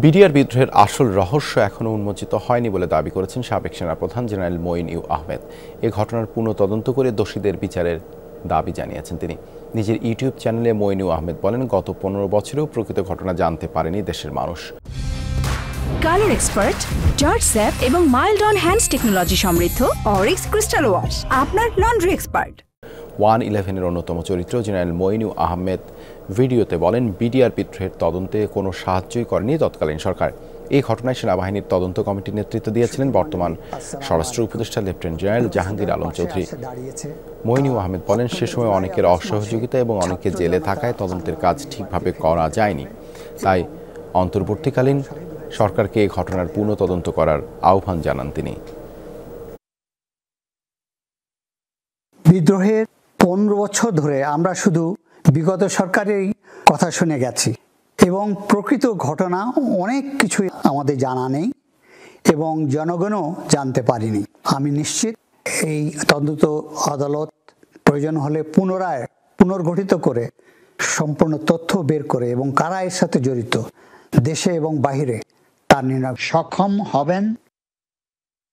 BDR বিদ্রোহের আসল রহস্য এখনও উন্মোচিত হয়নি বলে দাবি করেছেন সাবেক সেনাপ্রধান জেনারেল মঈন আহমেদ। এ ঘটনার পুনঃ তদন্ত করে দোষীদের বিচারের দাবি জানিয়েছেন তিনি। নিজের ইউটিউব চ্যানেলে মঈন আহমেদ বলেন, গত 15 বছরেও প্রকৃত ঘটনা জানতে পারেনি দেশের মানুষ। কালার এক্সপার্ট, জর্জ স্যাপ এবং মাইল্ড অন হ্যান্ডস টেকনোলজি সমৃদ্ধ অরিক্স ক্রিস্টাল ওয়াশ আপনার লন্ড্রি এক্সপার্ট। 111-এর অন্যতম চরিত্র জেনারেল মঈন আহমেদ ভিডিওতে বলেন, বিডিআর বিদ্রোহের তদন্তে কোনো সাহায্যই করেনি তৎকালীন সরকার। এই ঘটনায় সেনাবাহিনীর তদন্ত কমিটির নেতৃত্ব দিয়েছিলেন বর্তমান স্বরাষ্ট্র উপদেষ্টা লেফটেন্যান্ট জেনারেল জাহাঙ্গীর আলম চৌধুরী। মঈন আহমেদ বলেন, সে সময় অনেকের অসহযোগিতা এবং অনেকে জেলে থাকায় তদন্তের কাজ ঠিকভাবে করা যায়নি। তাই অন্তর্বর্তীকালীন সরকারকে এই ঘটনার পুনঃ তদন্ত করার আহ্বান জানান তিনি। বিদ্রোহের 15 বছর ধরে আমরা শুধু বিগত সরকারেরই কথা শুনে গেছি এবং প্রকৃত ঘটনা অনেক কিছুই আমাদের জানা নেই এবং জনগণও জানতে পারিনি। আমি নিশ্চিত এই তদন্ত আদালত প্রয়োজন হলে পুনর্গঠিত করে সম্পূর্ণ তথ্য বের করে এবং কারা এর সাথে জড়িত দেশে এবং বাহিরে তার নির্ণয় সক্ষম হবেন।